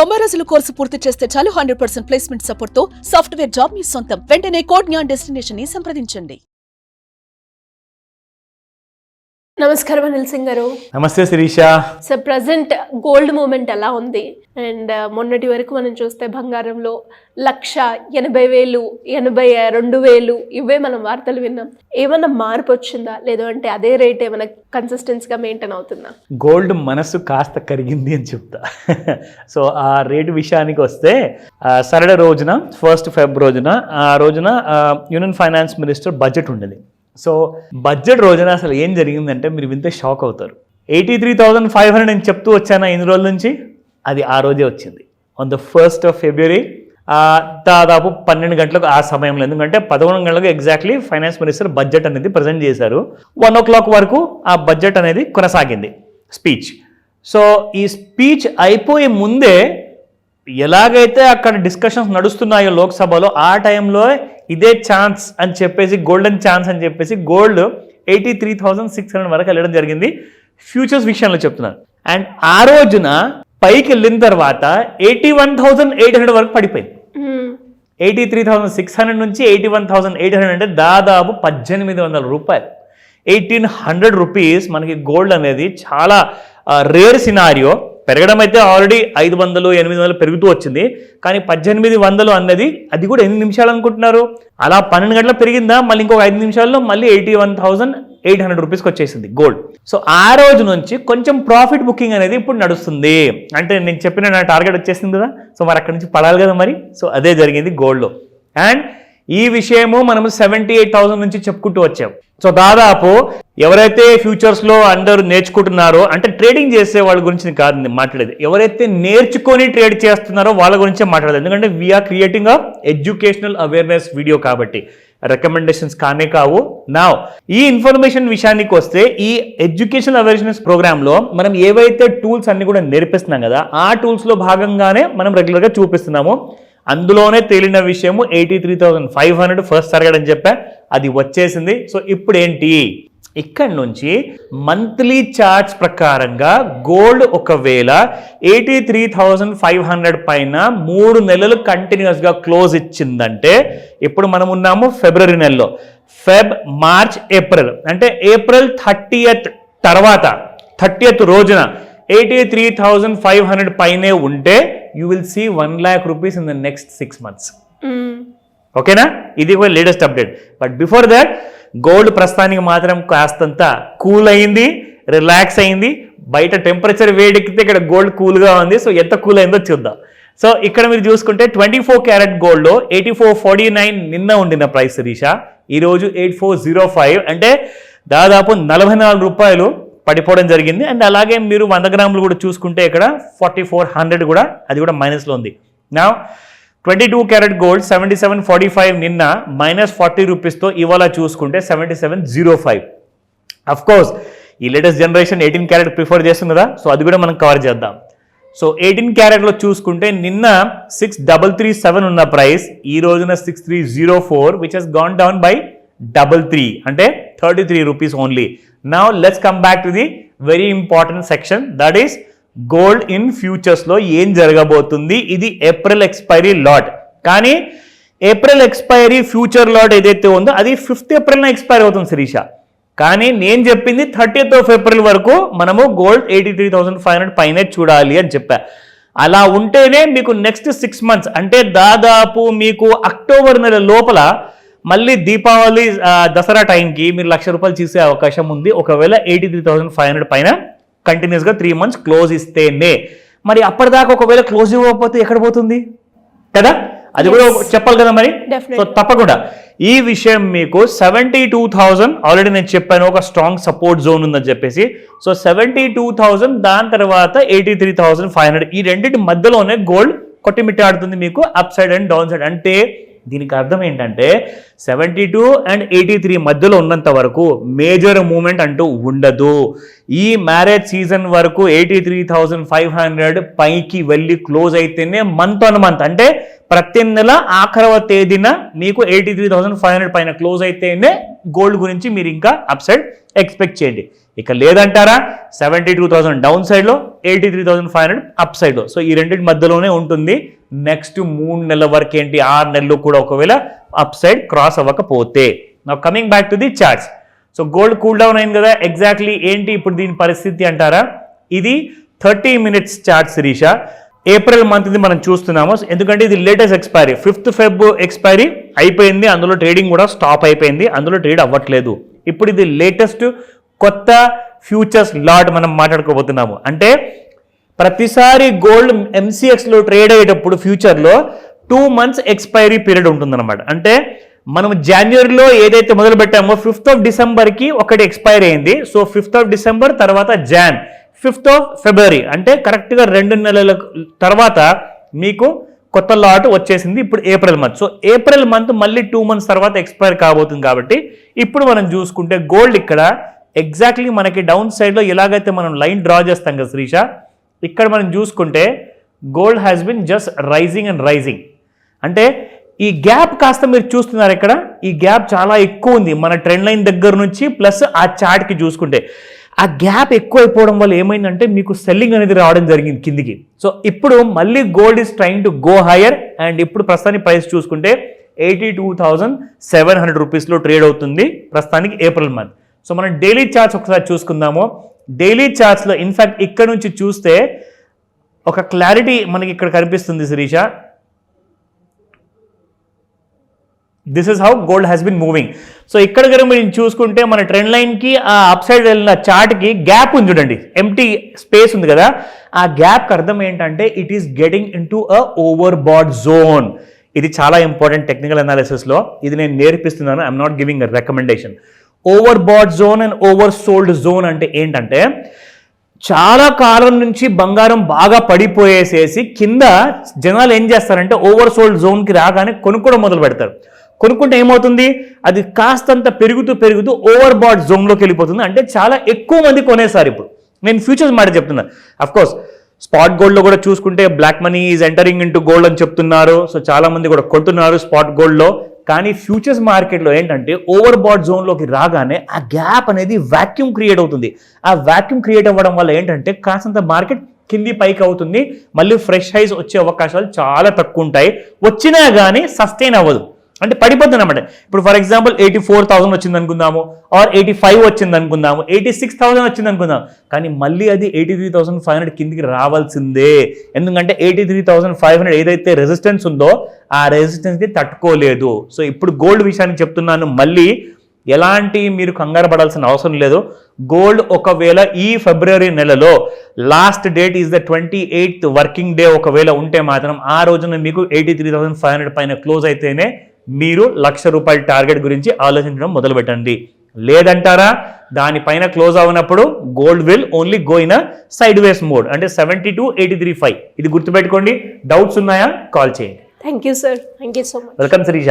90 రోజుల కోర్సు పూర్తి చేస్తే చాలు 100% ప్లేస్మెంట్ సపోర్ట్ తో సాఫ్ట్వేర్ జాబ్ మీ సొంతం. వెంటనే కోడ్ జ్ఞాన్ డెస్టినేషన్ ని సంప్రదించండి. నమస్కారం అనిల్ సింగ్ గారు. నమస్తే Shirisha. Sir, present gold moment ఎలా ఉంది? అండ్ మొన్నటి వరకు మనం చూస్తే బంగారంలో 1,80,000, 82,000 ఇవే మనం వార్తలు విన్నాం. ఏమన్నా మార్పు వచ్చిందా, లేదు అంటే అదే రేట్ ఏమైనా కన్సిస్టెన్సీగా మెయింటైన్ అవుతుందా? గోల్డ్ మనసు కాస్త కరిగింది అని చెప్తా. సో ఆ రేటు విషయానికి వస్తే సాటర్డే రోజున 1 February రోజున ఆ రోజున యూనియన్ ఫైనాన్స్ మినిస్టర్ బడ్జెట్ ఉండేది. సో బడ్జెట్ రోజున అసలు ఏం జరిగిందంటే మీరు వింటే షాక్ అవుతారు. 83,500 అని చెప్తూ వచ్చానా ఇన్ని రోజుల నుంచి, అది ఆ రోజే వచ్చింది. On the 1st of February దాదాపు 12 గంటలకు ఆ సమయంలో, ఎందుకంటే 11 గంటలకు ఎగ్జాక్ట్లీ ఫైనాన్స్ మినిస్టర్ బడ్జెట్ అనేది ప్రజెంట్ చేశారు. 1 o'clock వరకు ఆ బడ్జెట్ అనేది కొనసాగింది స్పీచ్. సో ఈ స్పీచ్ అయిపోయే ముందే ఎలాగైతే అక్కడ డిస్కషన్స్ నడుస్తున్నాయో లోక్సభలో, ఆ టైంలో ఇదే ఛాన్స్ అని చెప్పేసి, గోల్డెన్ ఛాన్స్ అని చెప్పేసి గోల్డ్ 83,600 వరకు వెళ్ళడం జరిగింది. ఫ్యూచర్స్ విషయంలో చెప్తున్నాను. అండ్ ఆ రోజున పైకి వెళ్ళిన తర్వాత 81,800 వరకు పడిపోయింది. 83,600 నుంచి 81,800 అంటే దాదాపు 1,800 రూపాయలు, 1,800 రూపీస్ మనకి గోల్డ్ అనేది చాలా రేర్ సినారియో. పెరగడం అయితే ఆల్రెడీ 500, 800 పెరుగుతూ వచ్చింది. కానీ 1,800 అన్నది, అది కూడా ఎన్ని నిమిషాలు అనుకుంటున్నారు? అలా 12 గంటల పెరిగిందా, మళ్ళీ ఇంకొక 5 నిమిషాల్లో మళ్ళీ 81,800 రూపీస్కి వచ్చేసింది గోల్డ్. సో ఆ రోజు నుంచి కొంచెం ప్రాఫిట్ బుకింగ్ అనేది ఇప్పుడు నడుస్తుంది. అంటే నేను చెప్పిన నా టార్గెట్ వచ్చేసింది కదా, సో మరి అక్కడి నుంచి పడాలి కదా మరి. సో అదే జరిగింది గోల్డ్లో. అండ్ ఈ విషయము మనము 78,000 నుంచి చెప్పుకుంటూ వచ్చాం. సో దాదాపు ఎవరైతే ఫ్యూచర్స్లో అందరూ నేర్చుకుంటున్నారో, అంటే ట్రేడింగ్ చేసే వాళ్ళ గురించి కాదు మాట్లాడేది, ఎవరైతే నేర్చుకొని ట్రేడ్ చేస్తున్నారో వాళ్ళ గురించే మాట్లాడేది. ఎందుకంటే we are creating a educational awareness video కాబట్టి రికమెండేషన్స్ కానే కావు. నా ఈ ఇన్ఫర్మేషన్ విషయానికి వస్తే, ఈ ఎడ్యుకేషనల్ అవేర్నెస్ ప్రోగ్రాంలో మనం ఏవైతే టూల్స్ అన్ని కూడా నేర్పిస్తున్నాం కదా, ఆ టూల్స్లో భాగంగానే మనం రెగ్యులర్గా చూపిస్తున్నాము. అందులోనే తేలిన విషయము 83,500 ఫస్ట్ టార్గెట్ అని చెప్పా, అది వచ్చేసింది. సో ఇప్పుడు ఏంటి, ఇక్కడ నుంచి మంత్లీ చార్ట్స్ ప్రకారంగా గోల్డ్ ఒకవేళ 83,500 పైన 3 నెలలు కంటిన్యూస్గా క్లోజ్ ఇచ్చిందంటే, ఇప్పుడు మనం ఉన్నాము ఫిబ్రవరి నెలలో, మార్చ్, ఏప్రిల్, అంటే ఏప్రిల్ 30th తర్వాత 30th రోజున 83,500 పైనే ఉంటే you will see 1 lakh rupees in the next 6 months. ఓకేనా? ఇది కూడా latest update. But before that gold ప్రస్తుతానికి మాత్రం కాస్తంత కూల్ అయింది, రిలాక్స్ అయింది. బయట టెంపరేచర్ వేడెక్కితే ఇక్కడ గోల్డ్ కూల్గా ఉంది. సో ఎంత కూల్ అయిందో చూద్దాం. సో ఇక్కడ మీరు చూసుకుంటే 24 క్యారెట్ గోల్డ్లో 8449 నిన్న ఉండిన ప్రైస్ రీషా, ఈరోజు 8405, అంటే దాదాపు 44 రూపాయలు పడిపోవడం జరిగింది. అండ్ అలాగే మీరు 100 గ్రాములు కూడా చూసుకుంటే ఇక్కడ 4400 కూడా, అది కూడా మైనస్లో ఉంది. నా 22 క్యారెట్ గోల్డ్ 7745 నిన్న -40 రూపీస్తో, ఇవాళ చూసుకుంటే 7705. అఫ్ కోర్స్ ఈ లేటెస్ట్ జనరేషన్ 18 క్యారెట్ ప్రిఫర్ చేస్తుంది కదా, సో అది కూడా మనం కవర్ చేద్దాం. సో 18 క్యారెట్లో చూసుకుంటే నిన్న 6337 ఉన్న ప్రైస్, ఈ రోజున 6304, which has gone down by 33, అంటే 33 rupees only. Now let's come back to the very important section, that is gold in futures లో ఏం జరగబోతుంది. ఇది ఏప్రిల్ ఎక్స్పైరీ లాట్, కానీ ఏప్రిల్ ఎక్స్పైరీ ఫ్యూచర్ లాట్ ఏదైతే ఉందో అది 5th April ఎక్స్పైర్ అవుతుంది శిరీష. కానీ నేను చెప్పింది 30th of April వరకు మనము గోల్డ్ 83,500 పైనే చూడాలి అని చెప్పా. అలా ఉంటేనే మీకు నెక్స్ట్ 6 months, అంటే దాదాపు మీకు అక్టోబర్ నెల లోపల మళ్ళీ దీపావళి, దసరా టైంకి మీరు 1,00,000 రూపాయలు చూసే అవకాశం ఉంది, ఒకవేళ 83,500 పైన కంటిన్యూస్గా 3 months క్లోజ్ ఇస్తేనే. మరి అప్పటిదాకా ఒకవేళ క్లోజ్ ఇవ్వకపోతే ఎక్కడ పోతుంది కదా, అది కూడా చెప్పాలి కదా మరి. సో తప్పకుండా ఈ విషయం మీకు 72,000 ఆల్రెడీ నేను చెప్పాను, ఒక స్ట్రాంగ్ సపోర్ట్ జోన్ ఉందని చెప్పేసి. సో 72,000, దాని తర్వాత 83,500, ఈ రెండింటి మధ్యలోనే గోల్డ్ కొట్టిమిట్టాడుతుంది మీకు up side and down side. అంటే దీనికి అర్థం ఏంటంటే 72 and 83 మధ్యలో ఉన్నంత వరకు మేజర్ మూమెంట్ అంటూ ఉండదు. ఈ మ్యారేజ్ సీజన్ వరకు 83,500 పైకి వెళ్ళి క్లోజ్ అయితేనే మంత్ ఆన్ మంత్, అంటే ప్రతి నెల ఆఖరవ తేదీన మీకు 83,500 పైన క్లోజ్ అయితేనే గోల్డ్ గురించి మీరు ఇంకా అప్ సైడ్ ఎక్స్పెక్ట్ చేయండి. ఇక లేదంటారా 72,000 డౌన్ సైడ్లో, 83,500 అప్ సైడ్లో. సో ఈ రెండింటి మధ్యలోనే ఉంటుంది. నెక్స్ట్ 3 నెలల వరకు ఏంటి, 6 నెలలు కూడా ఒకవేళ అప్ సైడ్ క్రాస్ అవ్వకపోతే. Now coming back to the charts. So gold cool down అయింది కదా, ఎగ్జాక్ట్లీ ఏంటి ఇప్పుడు దీని పరిస్థితి అంటారా? ఇది 30 minutes chart Shirisha. April month ఇది మనం చూస్తున్నాము, ఎందుకంటే ఇది latest expiry. 5th Feb expiry అయిపోయింది, అందులో ట్రేడింగ్ కూడా స్టాప్ అయిపోయింది, అందులో ట్రేడ్ అవ్వట్లేదు. ఇప్పుడు ఇది లేటెస్ట్ కొత్త ఫ్యూచర్స్ లాట్ మనం మాట్లాడుకోబోతున్నాము. అంటే ప్రతిసారి గోల్డ్ MCXలో ట్రేడ్ అయ్యేటప్పుడు ఫ్యూచర్లో 2 months ఎక్స్పైరీ పీరియడ్ ఉంటుందన్నమాట. అంటే మనం జనవరిలో ఏదైతే మొదలు పెట్టామో 5th of Decemberకి ఒకటి ఎక్స్పైర్ అయింది. సో 5th of December తర్వాత 5th of February అంటే కరెక్ట్గా 2 నెలల తర్వాత మీకు కొత్త లాట్ వచ్చేసింది ఇప్పుడు April month. So April month మళ్ళీ 2 months తర్వాత ఎక్స్పైర్ కాబోతుంది. కాబట్టి ఇప్పుడు మనం చూసుకుంటే గోల్డ్ ఇక్కడ ఎగ్జాక్ట్లీ మనకి డౌన్ సైడ్లో ఎలాగైతే మనం లైన్ డ్రా చేస్తాం కదా శ్రీష, ఇక్కడ మనం చూసుకుంటే gold has been just rising and rising. అంటే ఈ గ్యాప్ కాస్త మీరు చూస్తున్నారు ఇక్కడ, ఈ గ్యాప్ చాలా ఎక్కువ ఉంది మన ట్రెండ్ లైన్ దగ్గర నుంచి ప్లస్ ఆ చార్ట్కి చూసుకుంటే. ఆ గ్యాప్ ఎక్కువ అయిపోవడం వల్ల ఏమైందంటే మీకు సెల్లింగ్ అనేది రావడం జరిగింది కిందికి. సో ఇప్పుడు మళ్ళీ gold is trying to go hire. And ఇప్పుడు ప్రస్తుతానికి ప్రైస్ చూసుకుంటే 82,700 రూపీస్లో ట్రేడ్ అవుతుంది ప్రస్తుతానికి ఏప్రిల్ మంత్. సో మనం డైలీ చార్ట్స్ ఒకసారి చూసుకుందాము. డైలీ చార్ట్స్లో ఇన్ఫ్యాక్ట్ ఇక్కడ నుంచి చూస్తే ఒక క్లారిటీ మనకి ఇక్కడ కనిపిస్తుంది Shirisha. This is how gold has been moving. So ఇక్కడ కనుక మీరు చూసుకుంటే మన ట్రెండ్ లైన్కి ఆ అప్ సైడ్ వెళ్ళిన చార్ట్కి గ్యాప్ ఉంది చూడండి, ఎంటీ స్పేస్ ఉంది కదా. ఆ గ్యాప్కి అర్థం ఏంటంటే it is getting into a overbought zone. ఇది చాలా ఇంపార్టెంట్ టెక్నికల్ అనాలిసిస్లో, ఇది నేను నేర్పిస్తున్నాను, I'm not giving a recommendation. Overbought zone and oversold zone అంటే ఏంటంటే చాలా కాలం నుంచి బంగారం బాగా పడిపోయేసేసి కింద జనాలు ఏం చేస్తారంటే ఓవర్ సోల్డ్ జోన్కి రాగానే కొనుక్కోవడం మొదలు పెడతారు. కొనుక్కుంటే ఏమవుతుంది, అది కాస్తంత పెరుగుతూ ఓవర్ బాట్ జోన్లోకి వెళ్ళిపోతుంది. అంటే చాలా ఎక్కువ మంది కొనేసారు. ఇప్పుడు నేను ఫ్యూచర్స్ మాట చెప్తున్నాను. అఫ్ కోర్స్ స్పాట్ గోల్డ్లో కూడా చూసుకుంటే black money is entering into gold అని చెప్తున్నారు. సో చాలా మంది కూడా కొంటున్నారు స్పాట్ గోల్డ్లో. కానీ ఫ్యూచర్స్ మార్కెట్లో ఏంటంటే ఓవర్ బాట్ జోన్లోకి రాగానే ఆ గ్యాప్ అనేది వాక్యూమ్ క్రియేట్ అవుతుంది. ఆ వాక్యూమ్ క్రియేట్ అవ్వడం వల్ల ఏంటంటే కాస్తంత మార్కెట్ కింది పైకి అవుతుంది. మళ్ళీ ఫ్రెష్ హైస్ వచ్చే అవకాశాలు చాలా తక్కువ ఉంటాయి. వచ్చినా కానీ సస్టైన్ అవ్వదు, అంటే పడిపోతుంది అనమాట. ఇప్పుడు ఫర్ ఎగ్జాంపుల్ 84,000 వచ్చింది అనుకుందాము, ఆర్ 85 వచ్చింది అనుకుందాము, 86,000 వచ్చింది అనుకుందాం. కానీ మళ్ళీ అది 83,500 కిందికి రావాల్సిందే. ఎందుకంటే 83,500 ఏదైతే రెసిస్టెన్స్ ఉందో ఆ రెసిస్టెన్స్ని తట్టుకోలేదు. సో ఇప్పుడు గోల్డ్ విషయానికి చెప్తున్నాను, మళ్ళీ ఎలాంటి మీరు కంగారు పడాల్సిన అవసరం లేదు. గోల్డ్ ఒకవేళ ఈ ఫిబ్రవరి నెలలో last date is the 28th working day ఒకవేళ ఉంటే మాత్రం ఆ రోజున మీకు 83,500 పైన క్లోజ్ అయితేనే మీరు ₹1,00,000 టార్గెట్ గురించి ఆలోచించడం మొదలు పెట్టండి. లేదంటారా దానిపైన క్లోజ్ అవునప్పుడు gold will only go in a sideways mode, అంటే 72,835. ఇది గుర్తుపెట్టుకోండి. డౌట్స్ ఉన్నాయా కాల్ చేయండి. Thank you sir, thank you so much. Welcome Sirisha.